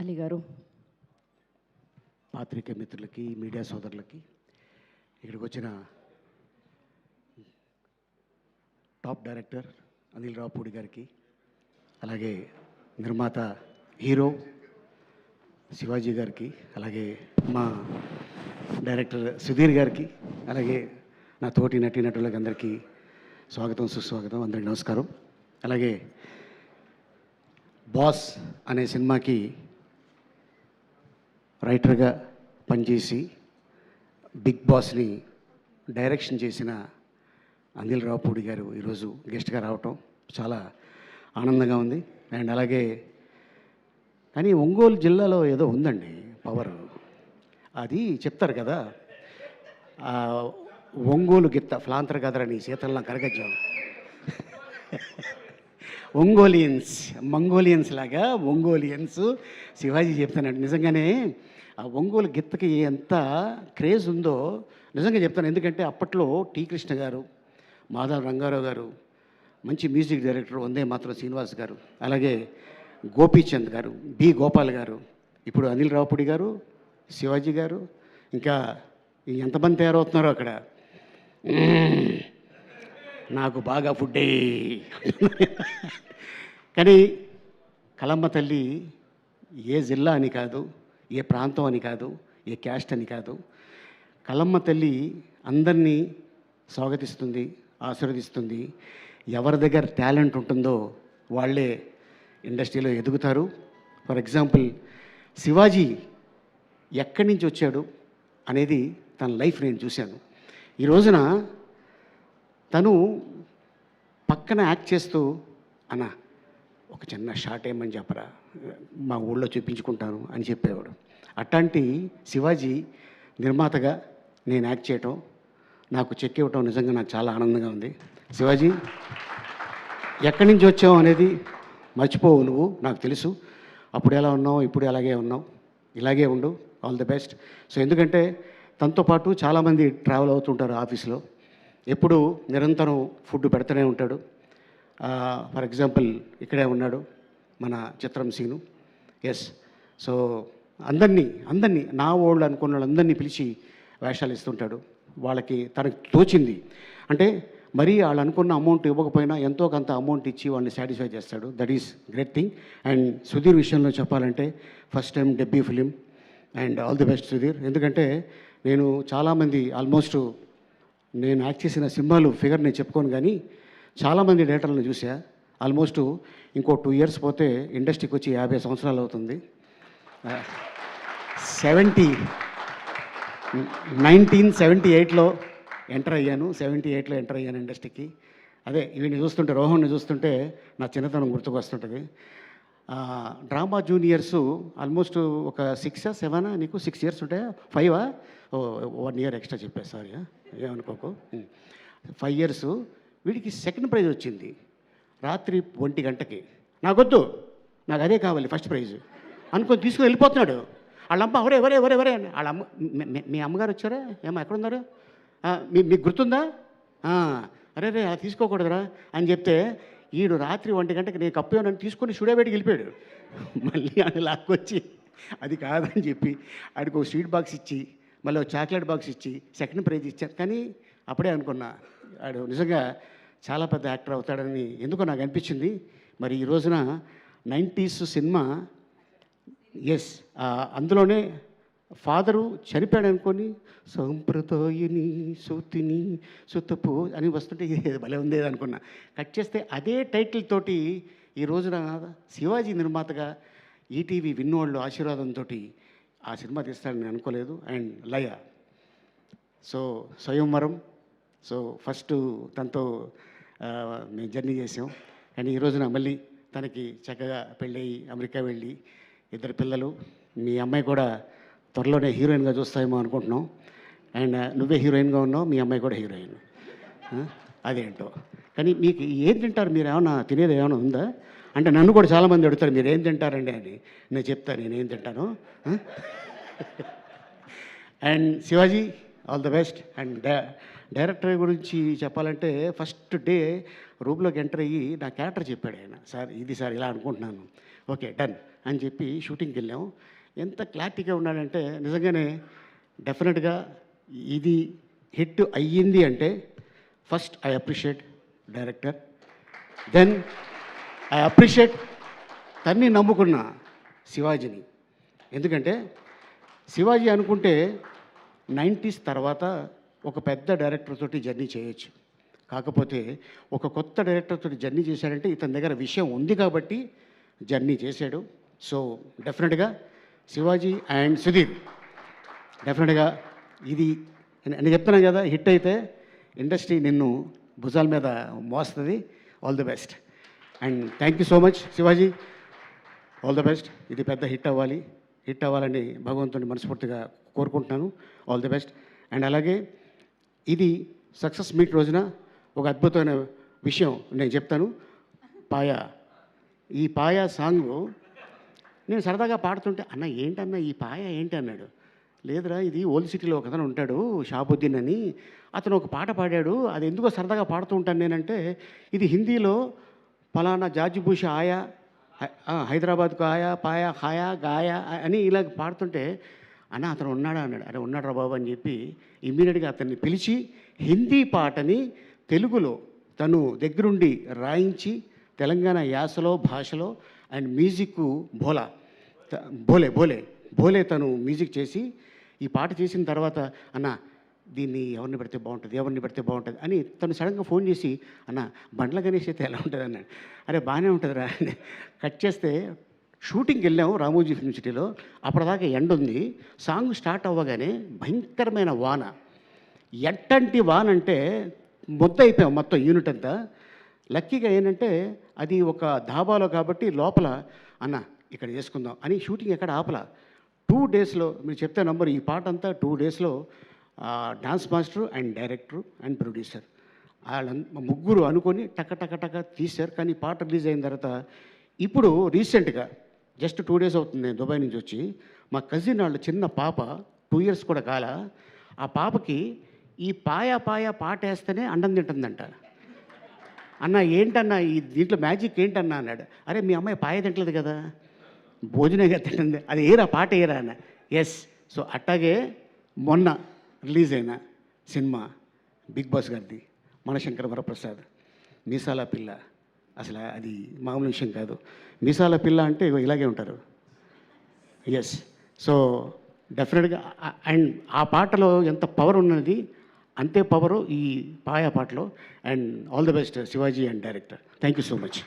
అలీ గారు, పాత్రికేయ మిత్రులకి, మీడియా సోదరులకి, ఇక్కడికి వచ్చిన టాప్ డైరెక్టర్ అనిల్ రావుపూడి గారికి, అలాగే నిర్మాత హీరో శివాజీ గారికి, అలాగే మా డైరెక్టర్ సుధీర్ గారికి, అలాగే నా తోటి నటీనటులకి అందరికీ స్వాగతం, సుస్వాగతం, అందరికీ నమస్కారం. అలాగే బాస్ అనే సినిమాకి రైటర్గా పనిచేసి బిగ్ బాస్ని డైరెక్షన్ చేసిన అనిల్ రావుపూడి గారు ఈరోజు గెస్ట్గా రావటం చాలా ఆనందంగా ఉంది. అండ్ అలాగే కానీ ఒంగోలు జిల్లాలో ఏదో ఉందండి పవర్, అది చెప్తారు కదా, ఒంగోలు గిత్త ఫ్లాంతర్ కదరని శీతల్లా కరగజ్జం, మంగోలియన్స్ లాగా ఒంగోలియన్స్ శివాజీ చెప్తానండి. నిజంగానే ఆ ఒంగోలు గిత్తకి ఎంత క్రేజ్ ఉందో నిజంగా చెప్తాను. ఎందుకంటే అప్పట్లో టి కృష్ణ గారు, మాధవ రంగారావు గారు, మంచి మ్యూజిక్ డైరెక్టర్ వందే మాత్రం శ్రీనివాస్ గారు, అలాగే గోపీచంద్ గారు, బి గోపాల్ గారు, ఇప్పుడు అనిల్ రావుపూడి గారు, శివాజీ గారు, ఇంకా ఎంతమంది తయారవుతున్నారో అక్కడ. నాకు బాగా ఫుడ్ కానీ కలమ్మ తల్లి ఏ జిల్లా అని కాదు, ఏ ప్రాంతం అని కాదు, ఏ క్యాస్ట్ అని కాదు, కలమ్మ తల్లి అందరినీ స్వాగతిస్తుంది, ఆశీర్వదిస్తుంది. ఎవరి దగ్గర టాలెంట్ ఉంటుందో వాళ్ళే ఇండస్ట్రీలో ఎదుగుతారు. ఫర్ ఎగ్జాంపుల్ శివాజీ ఎక్కడి నుంచి వచ్చాడు అనేది తన లైఫ్ నేను చూశాను. ఈ రోజున తను పక్కన యాక్ట్ చేస్తూ అన్న ఒక చిన్న షార్ట్ ఏమని చెప్పరా, మా ఊళ్ళో చూపించుకుంటాను అని చెప్పేవాడు. అట్లాంటి శివాజీ నిర్మాతగా నేను యాక్ట్ చేయటం, నాకు చెక్ ఇవ్వటం నిజంగా నాకు చాలా ఆనందంగా ఉంది. శివాజీ ఎక్కడి నుంచి వచ్చావు అనేది మర్చిపోవు నువ్వు, నాకు తెలుసు. అప్పుడు ఎలా ఉన్నావు, ఇప్పుడు అలాగే ఉన్నావు, ఇలాగే ఉండు, ఆల్ ది బెస్ట్. సో ఎందుకంటే తనతో పాటు చాలామంది ట్రావెల్ అవుతుంటారు ఆఫీస్లో, ఎప్పుడు నిరంతరం ఫుడ్ పెడుతూనే ఉంటాడు. ఫర్ ఎగ్జాంపుల్ ఇక్కడే ఉన్నాడు మన చిత్రం సీను. ఎస్, సో అందరినీ నా వాళ్ళు అనుకున్న వాళ్ళందరినీ పిలిచి వేషాలు ఇస్తుంటాడు. వాళ్ళకి తనకు తోచింది అంటే మరీ వాళ్ళు అనుకున్న అమౌంట్ ఇవ్వకపోయినా ఎంతో కొంత అమౌంట్ ఇచ్చి వాళ్ళని సాటిస్ఫై చేస్తాడు. That is great thing. And Sudheer విషయంలో చెప్పాలంటే first time debut film, and all the best Sudheer. ఎందుకంటే నేను చాలామంది ఆల్మోస్ట్ నేను యాక్ట్ చేసిన సినిమాలు ఫిగర్ నేను చెప్పుకోను, కానీ చాలామంది డైరెక్టర్లను చూసా. ఆల్మోస్ట్ ఇంకో 2 years పోతే ఇండస్ట్రీకి వచ్చి 50 సంవత్సరాలు అవుతుంది. 1978లో ఎంటర్ అయ్యాను, 78లో ఎంటర్ అయ్యాను ఇండస్ట్రీకి. అదే వీడిని చూస్తుంటే, రోహన్ని చూస్తుంటే నా చిన్నతనం గుర్తుకు వస్తుంటుంది. డ్రామా జూనియర్స్ ఆల్మోస్ట్ ఒక 6 or 7 నీకు 6 years ఉంటాయా, 5 1 year ఎక్స్ట్రా చెప్పాను, సారీ ఏమనుకోకు. 5 years. వీడికి సెకండ్ ప్రైజ్ వచ్చింది రాత్రి 1 గంటకి. నాకొద్దు, నాకు అదే కావాలి ఫస్ట్ ప్రైజ్ అనుకొని తీసుకుని వెళ్ళిపోతున్నాడు. వాళ్ళ అమ్మ ఎవరే అని, వాళ్ళ అమ్మ మీ అమ్మగారు వచ్చారా, ఏమో ఎక్కడున్నారు, మీకు గుర్తుందా, అరే అలా తీసుకోకూడదురా అని చెప్తే ఈడు రాత్రి 1 గంటకి నేను కప్పు నన్ను తీసుకొని స్టూడియో వెళ్ళిపోయాడు. మళ్ళీ ఆయన లాక్కొచ్చి అది కాదని చెప్పి ఆడికి ఒక స్వీట్ బాక్స్ ఇచ్చి మళ్ళీ ఒక చాక్లెట్ బాక్స్ ఇచ్చి సెకండ్ ప్రైజ్ ఇచ్చారు. కానీ అప్పుడే అనుకున్నా ఆడు నిజంగా చాలా పెద్ద యాక్టర్ అవుతాడని ఎందుకో నాకు అనిపించింది. మరి ఈ రోజున 90s సినిమా, ఎస్, అందులోనే ఫాదరు చనిపోయాడు అనుకొని సంప్రదాయని సూతిని సుతపు అని వస్తుంటే భలే ఉంది అనుకున్నా. కట్ చేస్తే అదే టైటిల్ తోటి ఈ రోజున శివాజీ నిర్మాతగా ఈటీవీ విన్నోళ్ళు ఆశీర్వాదంతో ఆ సినిమా తీస్తాడని అనుకోలేదు. అండ్ లయ, సో స్వయంవరం, సో ఫస్ట్ తనతో మేము జర్నీ చేసాం. కానీ ఈ రోజున మళ్ళీ తనకి చక్కగా పెళ్ళయి అమెరికా వెళ్ళి 2 పిల్లలు, మీ అమ్మాయి కూడా త్వరలోనే హీరోయిన్గా చూస్తాయేమో అనుకుంటున్నాం. అండ్ నువ్వే హీరోయిన్గా ఉన్నావు, మీ అమ్మాయి కూడా హీరోయిన్, అదేంటో. కానీ మీకు ఏం తింటారు, మీరు ఏమైనా తినేది ఏమైనా ఉందా అంటే నన్ను కూడా చాలామంది అడుగుతారు మీరు ఏం తింటారండి అని. నేను చెప్తాను నేనేం తింటాను. And Shivaji, all the best. And director గురించి చెప్పాలంటే ఫస్ట్ డే రూమ్లోకి ఎంటర్ అయ్యి నా క్యారెక్టర్ చెప్పాడు ఆయన. సార్ ఇది సార్ ఇలా అనుకుంటున్నాను, ఓకే డన్ అని చెప్పి షూటింగ్కి వెళ్ళాం. ఎంత క్లారిటీగా ఉన్నాడంటే నిజంగానే డెఫినెట్గా ఇది హిట్ అయ్యింది అంటే first I appreciate director, then I appreciate తన్ని నమ్ముకున్న శివాజీని. ఎందుకంటే శివాజీ అనుకుంటే 90s తర్వాత ఒక పెద్ద డైరెక్టర్ తోటి జర్నీ చేయొచ్చు, కాకపోతే ఒక కొత్త డైరెక్టర్ తోటి జర్నీ చేశాడంటే ఇతని దగ్గర విషయం ఉంది కాబట్టి జర్నీ చేశాడు. సో డెఫినెట్గా శివాజీ అండ్ సుధీర్ డెఫినెట్గా ఇది నేను చెప్తున్నాను కదా, హిట్ అయితే ఇండస్ట్రీ నిన్ను భుజాల మీద మోస్తుంది. All the best and thank you so much Shivaji, all the best. ఇది పెద్ద హిట్ అవ్వాలని భగవంతుని మనస్ఫూర్తిగా కోరుకుంటున్నాను. All the best. అండ్ అలాగే ఇది సక్సెస్ మీట్ రోజున ఒక అద్భుతమైన విషయం నేను చెప్తాను. ఈ పాయ సాంగు నేను సరదాగా పాడుతుంటే అన్న ఏంటన్నా ఈ పాయ ఏంటి అన్నాడు. లేదురా ఇది ఓల్డ్ సిటీలో ఒకతను ఉంటాడు షాబుద్దీన్ అని, అతను ఒక పాట పాడాడు, అది ఎందుకో సరదాగా పాడుతూ ఉంటాను నేనంటే ఇది హిందీలో ఫలానా జాజిబూష ఆయా హైదరాబాద్కు ఆయా పాయా ఖాయా గాయా అని ఇలా పాడుతుంటే అన్న అతను ఉన్నాడా అన్నాడు. అరే ఉన్నాడు రా బాబు అని చెప్పి ఇమ్మీడియట్గా అతన్ని పిలిచి హిందీ పాటని తెలుగులో తను దగ్గరుండి రాయించి తెలంగాణ యాసలో భాషలో అండ్ మ్యూజిక్ భోలే తను మ్యూజిక్ చేసి ఈ పాట చేసిన తర్వాత అన్న దీన్ని ఎవరిని పెడితే బాగుంటుంది అని తను సడన్గా ఫోన్ చేసి అన్న బండ్ల గణేష్ అయితే ఎలా ఉంటుంది అన్నాడు. అరే బాగానే ఉంటుందిరా అని కట్ చేస్తే షూటింగ్కి వెళ్ళాము రామోజీ ఫిల్మ్ సిటీలో. అప్పటిదాకా ఎండ ఉంది. సాంగ్ స్టార్ట్ అవ్వగానే భయంకరమైన వాన. ఎట్టంటి వాన అంటే అయిపోయాం మొత్తం యూనిట్ అంతా. లక్కీగా ఏంటంటే అది ఒక ధాబాలో కాబట్టి లోపల అన్న ఇక్కడ చేసుకుందాం అని షూటింగ్ ఎక్కడ ఆపల. 2 డేస్లో మీరు చెప్తే నంబర్ ఈ పాట అంతా 2 డేస్లో dance master and director and producer ముగ్గురు అనుకొని టక తీశారు. కానీ పాట రిలీజ్ అయిన తర్వాత ఇప్పుడు రీసెంట్గా జస్ట్ 2 డేస్ అవుతుంది నేను దుబాయ్ నుంచి వచ్చి, మా కజిన్ వాళ్ళ చిన్న పాప 2 ఇయర్స్ కూడా కాల, ఆ పాపకి ఈ పాయ పాట వేస్తేనే అండం తింటుందంట. అన్న ఏంటన్నా ఈ దీంట్లో మ్యాజిక్ ఏంటన్నా అన్నాడు. అరే మీ అమ్మాయి పాయ తింటలేదు కదా, భోజనంగా తింటుంది, అది పాట ఏరా అన్న. ఎస్. సో అట్టాగే మొన్న రిలీజ్ అయిన సినిమా బిగ్ బాస్ గారిది మనశంకర వరప్రసాద్ మీసాల పిల్ల, అసలు అది మామూలు విషయం కాదు. మీసాల పిల్ల అంటే ఇలాగే ఉంటారు. ఎస్. సో డెఫినెట్గా అండ్ ఆ పాటలో ఎంత పవర్ ఉన్నది అంతే పవరు ఈ పాటలో. And all the best Shivaji and director. Thank you so much.